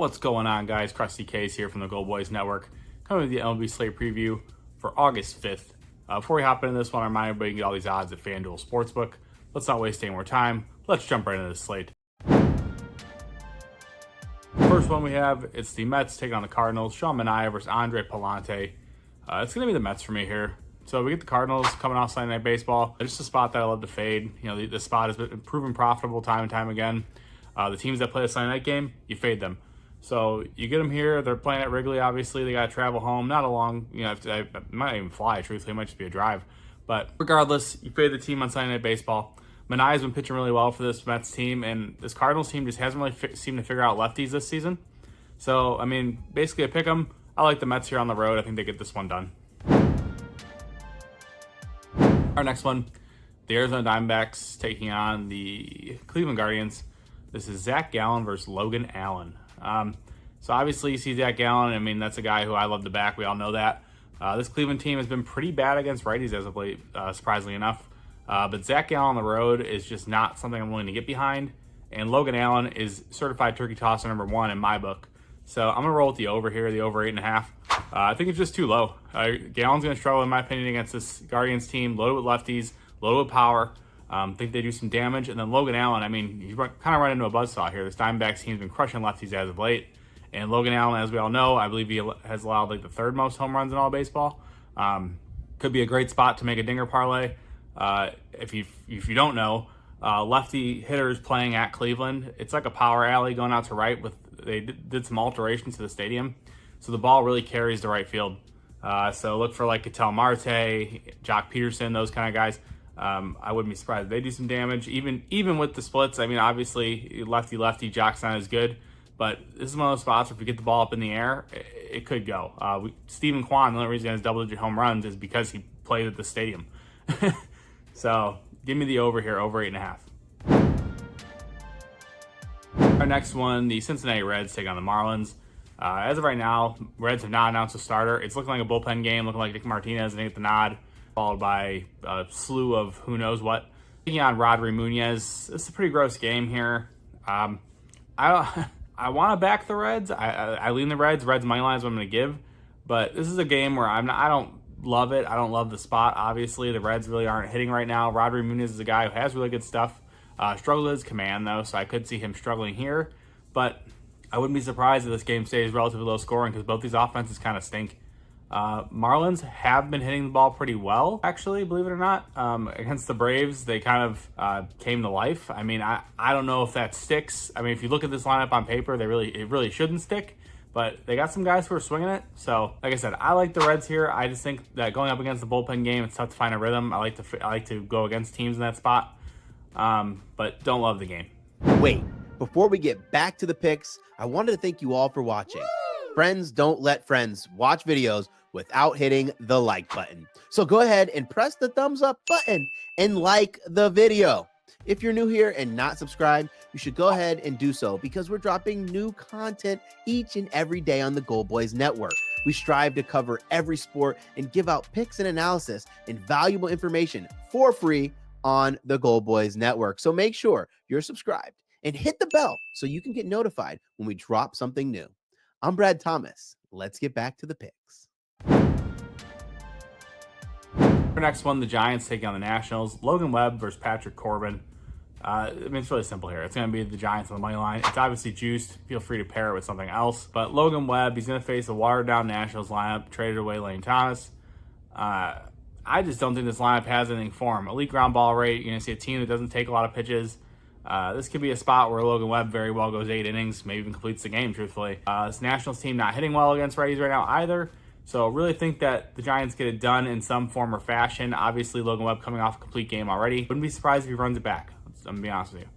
What's going on, guys? Krusty K's here from the Gold Boys Network, coming with the MLB slate preview for August 5th. Before we hop into this one, I remind everybody you can get all these odds at FanDuel Sportsbook. Let's not waste any more time. Let's jump right into the slate. First one we have, it's the Mets taking on the Cardinals. Sean Manaea versus Andre Palante. It's going to be the Mets for me here. So we get the Cardinals coming off Sunday Night Baseball. It's just a spot that I love to fade. You know, the spot has been proven profitable time and time again. The teams that play a Sunday night game, you fade them. So you get them here. They're playing at Wrigley, obviously. They got to travel home. Not a long, I might not even fly, truthfully. It might just be a drive. But regardless, you fade the team on Sunday Night Baseball. Manaea's been pitching really well for this Mets team, and this Cardinals team just hasn't really seemed to figure out lefties this season. So, I mean, basically I pick them. I like the Mets here on the road. I think they get this one done. Our next one, the Arizona Diamondbacks taking on the Cleveland Guardians. This is Zach Gallen versus Logan Allen. So obviously you see Zach Gallen. I mean, that's a guy who I love to back. We all know that. This Cleveland team has been pretty bad against righties as of late, surprisingly enough. But Zach Gallen on the road is just not something I'm willing to get behind. And Logan Allen is certified turkey tosser number 1 in my book. So I'm going to roll with the over here, the over 8.5. I think it's just too low. Gallen's going to struggle, in my opinion, against this Guardians team, loaded with lefties, loaded with power. Think they do some damage. And then Logan Allen, I mean, he's kind of run into a buzzsaw here. This Diamondbacks team's been crushing lefties as of late. And Logan Allen, as we all know, I believe he has allowed like the 3rd most home runs in all baseball. Could be a great spot to make a dinger parlay. If you don't know, lefty hitters playing at Cleveland, it's like a power alley going out to right. They did some alterations to the stadium, so the ball really carries to right field. So look for like Ketel Marte, Jock Peterson, those kind of guys. I wouldn't be surprised if they do some damage, even with the splits. I mean, obviously lefty Jock's not as good, but this is one of those spots where if you get the ball up in the air, it could go. Stephen Kwan, the only reason he has double-digit home runs is because he played at the stadium. So give me the over here, over 8.5. Our next one, the Cincinnati Reds take on the Marlins. As of right now, Reds have not announced a starter. It's looking like a bullpen game, looking like Nick Martinez and get the nod, followed by a slew of who knows what. Taking on Rodri Munoz, it's a pretty gross game here. I want to back the Reds. I lean the Reds. Reds money line is what I'm going to give, but this is a game where I don't love it. I don't love the spot. Obviously, the Reds really aren't hitting right now. Rodri Munoz is a guy who has really good stuff. Struggled with his command, though, so I could see him struggling here. But I wouldn't be surprised if this game stays relatively low scoring because both these offenses kind of stink. Marlins have been hitting the ball pretty well, actually, believe it or not. Against the Braves, they kind of came to life. I mean, I don't know if that sticks. I mean, if you look at this lineup on paper, it really shouldn't stick. But they got some guys who are swinging it. So, like I said, I like the Reds here. I just think that going up against the bullpen game, it's tough to find a rhythm. I like to go against teams in that spot. But don't love the game. Wait, before we get back to the picks, I wanted to thank you all for watching. Friends don't let friends watch videos without hitting the like button. So go ahead and press the thumbs up button and like the video. If you're new here and not subscribed, you should go ahead and do so because we're dropping new content each and every day on the Gold Boys Network. We strive to cover every sport and give out picks and analysis and valuable information for free on the Gold Boys Network. So make sure you're subscribed and hit the bell so you can get notified when we drop something new. I'm Brad Thomas. Let's get back to the picks. Our next one, the Giants taking on the Nationals. Logan Webb versus Patrick Corbin. I mean, it's really simple here. It's going to be the Giants on the money line. It's obviously juiced. Feel free to pair it with something else. But Logan Webb, he's going to face a watered-down Nationals lineup, traded away Lane Thomas. I just don't think this lineup has anything for him. Elite ground ball rate. You're going to see a team that doesn't take a lot of pitches. This could be a spot where Logan Webb very well goes 8 innings, maybe even completes the game, truthfully. This Nationals team not hitting well against righties right now either. So really think that the Giants get it done in some form or fashion. Obviously, Logan Webb coming off a complete game already. Wouldn't be surprised if he runs it back. I'm going to be honest with you.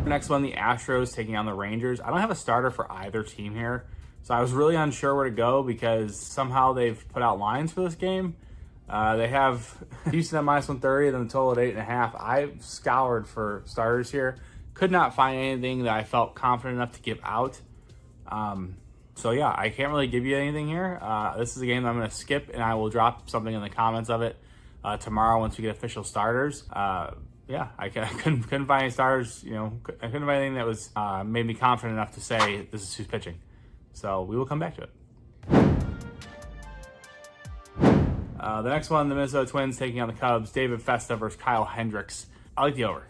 Next one, the Astros taking on the Rangers. I don't have a starter for either team here. So I was really unsure where to go because somehow they've put out lines for this game. They have Houston at -130 and then the total at 8.5. I've scoured for starters here. Could not find anything that I felt confident enough to give out. So yeah, I can't really give you anything here. This is a game that I'm going to skip, and I will drop something in the comments of it tomorrow once we get official starters. yeah, I couldn't find any stars. I couldn't find anything that was made me confident enough to say this is who's pitching. So we will come back to it. The next one, the Minnesota Twins taking on the Cubs. David Festa versus Kyle Hendricks. I like the over.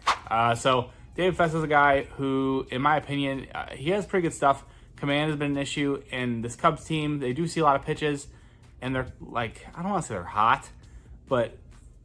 So David Festa is a guy who, in my opinion, he has pretty good stuff. Command has been an issue, and this Cubs team, they do see a lot of pitches, and they're like, I don't want to say they're hot, but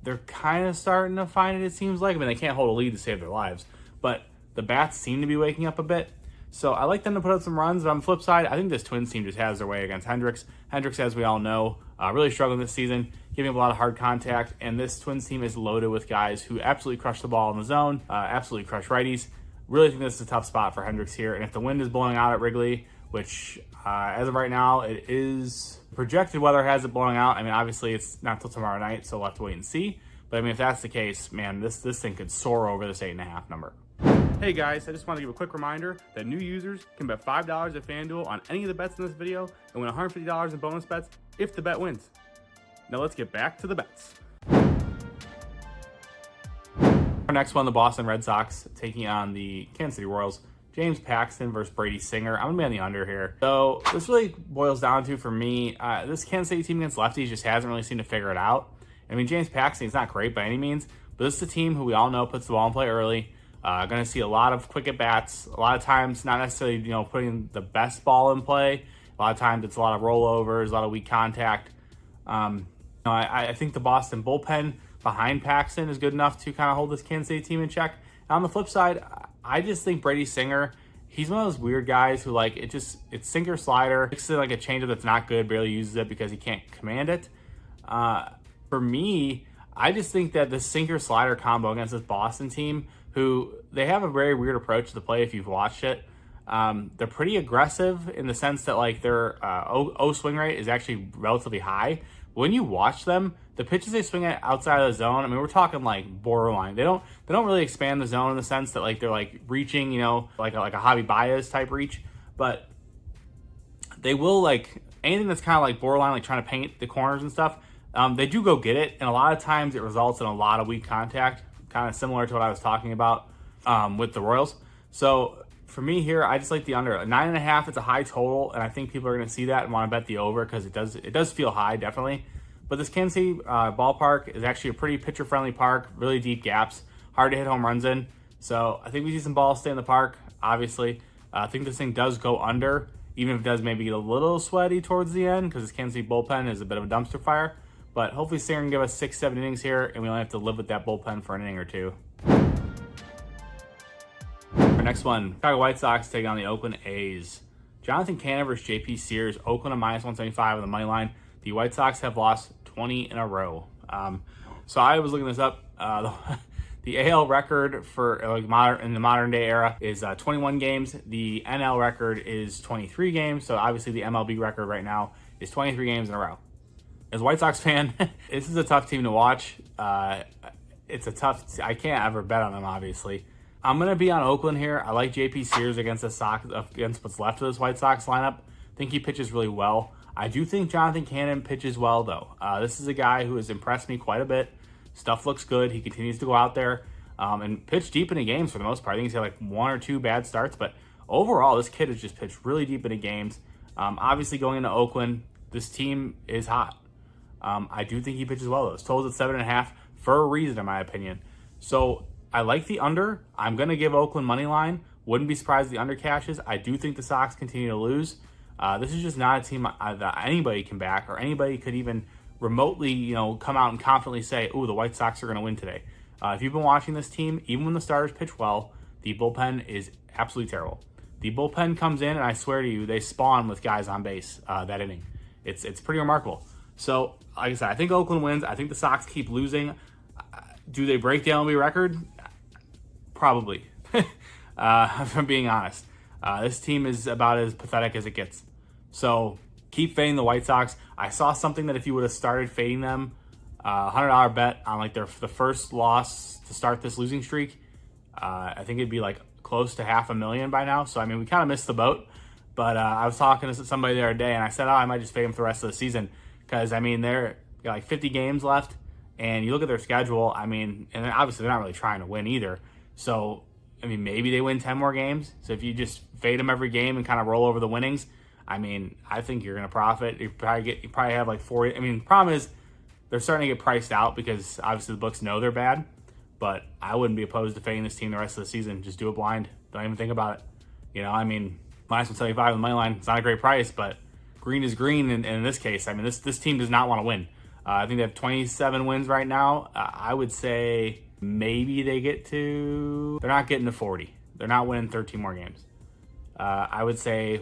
they're kind of starting to find it seems like. I mean, they can't hold a lead to save their lives, but the bats seem to be waking up a bit. So I like them to put up some runs, but on the flip side, I think this Twins team just has their way against Hendricks. Hendricks, as we all know, really struggling this season, giving up a lot of hard contact, and this Twins team is loaded with guys who absolutely crush the ball in the zone, absolutely crush righties. Really think this is a tough spot for Hendricks here, and if the wind is blowing out at Wrigley, which as of right now, it is projected weather has it blowing out. I mean, obviously it's not till tomorrow night, so we'll have to wait and see. But I mean, if that's the case, man, this thing could soar over this 8.5 number. Hey guys, I just want to give a quick reminder that new users can bet $5 at FanDuel on any of the bets in this video and win $150 in bonus bets if the bet wins. Now let's get back to the bets. Our next one, the Boston Red Sox taking on the Kansas City Royals. James Paxton versus Brady Singer. I'm going to be on the under here. So this really boils down to, for me, this Kansas City team against lefties just hasn't really seemed to figure it out. I mean, James Paxton is not great by any means, but this is a team who we all know puts the ball in play early. Going to see a lot of quick at-bats. A lot of times, not necessarily, putting the best ball in play. A lot of times it's a lot of rollovers, a lot of weak contact. I think the Boston bullpen behind Paxton is good enough to kind of hold this Kansas City team in check. And on the flip side, I just think Brady Singer, he's one of those weird guys who, like, it's sinker slider. It's like a changeup that's not good, barely uses it because he can't command it. For me, I just think that the sinker slider combo against this Boston team, who they have a very weird approach to the play if you've watched it. They're pretty aggressive in the sense that, like, their O swing rate is actually relatively high. When you watch them, the pitches they swing at outside of the zone, I mean, we're talking like borderline. They don't really expand the zone in the sense that, like, they're like reaching, like a Javi Baez type reach, but they will, like, anything that's kind of like borderline, like trying to paint the corners and stuff. They do go get it, and a lot of times it results in a lot of weak contact, kind of similar to what I was talking about with the Royals. So for me here, I just like the under. 9.5, it's a high total, and I think people are going to see that and want to bet the over because it does feel high, definitely. But this Kansas City ballpark is actually a pretty pitcher-friendly park, really deep gaps, hard to hit home runs in. So I think we see some balls stay in the park, obviously. I think this thing does go under, even if it does maybe get a little sweaty towards the end because this Kansas City bullpen is a bit of a dumpster fire. But hopefully Singer can give us 6-7 innings here, and we only have to live with that bullpen for an inning or two. Our next one, Chicago White Sox taking on the Oakland A's. Jonathan Cannon versus JP Sears. Oakland at -175 on the money line. The White Sox have lost 20 in a row. So I was looking this up. The AL record for in the modern day era is 21 games. The NL record is 23 games. So obviously the MLB record right now is 23 games in a row. As a White Sox fan, this is a tough team to watch. I can't ever bet on them, obviously. I'm going to be on Oakland here. I like JP Sears against what's left of this White Sox lineup. I think he pitches really well. I do think Jonathan Cannon pitches well, though. This is a guy who has impressed me quite a bit. Stuff looks good. He continues to go out there and pitch deep into games for the most part. I think he's had like 1 or 2 bad starts, but overall, this kid has just pitched really deep into games. Obviously, going into Oakland, this team is hot. I do think he pitches well, though. It's totaled at 7.5 for a reason, in my opinion. So I like the under. I'm going to give Oakland money line. Wouldn't be surprised if the under cashes. I do think the Sox continue to lose. This is just not a team that anybody can back, or anybody could even remotely, come out and confidently say, "Ooh, the White Sox are going to win today." If you've been watching this team, even when the starters pitch well, the bullpen is absolutely terrible. The bullpen comes in, and I swear to you, they spawn with guys on base that inning. It's pretty remarkable. So, like I said, I think Oakland wins. I think the Sox keep losing. Do they break the MLB record? Probably. If I'm being honest. This team is about as pathetic as it gets. So keep fading the White Sox. I saw something that if you would have started fading them, $100 bet on like the first loss to start this losing streak, I think it'd be like close to $500,000 by now. So I mean, we kind of missed the boat. But I was talking to somebody the other day, and I said, I might just fade them for the rest of the season because I mean they're got like 50 games left, And you look at their schedule, I mean, and obviously they're not really trying to win either. So, I mean, maybe they win 10 more games. So if you just fade them every game and kind of roll over the winnings, I mean, I think you're going to profit. You probably have like 40. I mean, the problem is they're starting to get priced out because obviously the books know they're bad. But I wouldn't be opposed to fading this team the rest of the season. Just do it blind. Don't even think about it. I mean, -175 on the money line. It's not a great price, but green is green. And in this case, I mean, this team does not want to win. I think they have 27 wins right now. I would say maybe they get to... They're not getting to 40. They're not winning 13 more games. I would say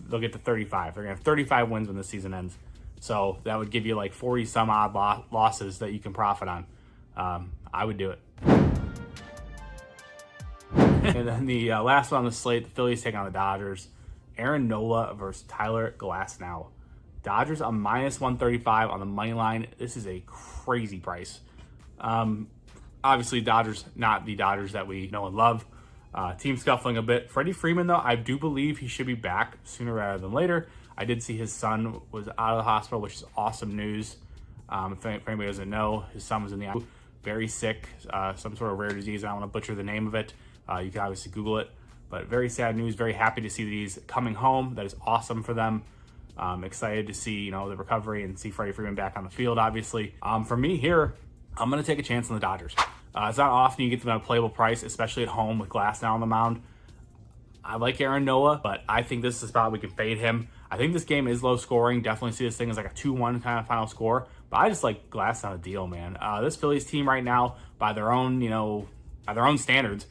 they'll get to 35. They're going to have 35 wins when the season ends. So that would give you like 40 some odd losses that you can profit on. I would do it. And then the last one on the slate, the Phillies take on the Dodgers. Aaron Nola versus Tyler Glasnow. Dodgers on -135 on the money line. This is a crazy price. Obviously, Dodgers, not the Dodgers that we know and love. Team scuffling a bit. Freddie Freeman, though, I do believe he should be back sooner rather than later. I did see his son was out of the hospital, which is awesome news. If anybody doesn't know, his son was in the ICU, very sick, some sort of rare disease. I don't want to butcher the name of it. You can obviously Google it. But very sad news. Very happy to see these coming home. That is awesome for them. Excited to see, the recovery and see Freddie Freeman back on the field, obviously. For me here, I'm going to take a chance on the Dodgers. It's not often you get them at a playable price, especially at home with Glasnow on the mound. I like Aaron Nola, but I think this is a spot we can fade him. I think this game is low scoring. Definitely see this thing as like a 2-1 kind of final score. But I just like Glasnow a deal, man. This Phillies team right now, by their own standards,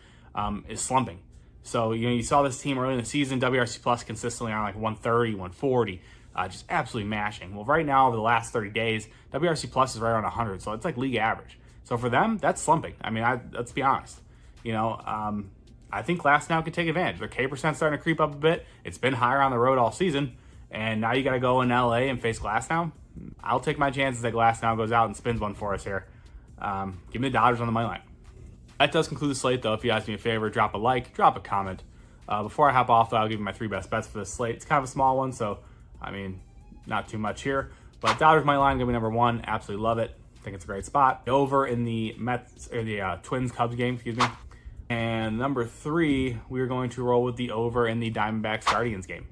is slumping. So, you saw this team early in the season, WRC Plus consistently on like 130, 140, just absolutely mashing. Well, right now, over the last 30 days, WRC Plus is right around 100, so it's like league average. So for them, that's slumping. I mean, let's be honest. I think Glasnow could take advantage. Their K percent starting to creep up a bit. It's been higher on the road all season, and now you got to go in LA and face Glasnow. I'll take my chances that Glasnow goes out and spins one for us here. Give me the Dodgers on the money line. That does conclude the slate, though. If you guys do me a favor, drop a like, drop a comment. Before I hop off, though, I'll give you my 3 best bets for this slate. It's kind of a small one, so, I mean, not too much here. But Dodgers money line, going to be number 1. Absolutely love it. I think it's a great spot. Over in the Twins-Cubs game, And number 3, we're going to roll with the over in the Diamondbacks-Guardians game.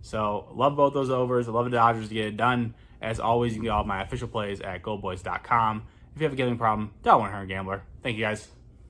So, love both those overs. I love the Dodgers to get it done. As always, you can get all my official plays at goldboys.com. If you have a gambling problem, don't want to hurt a gambler. Thank you, guys.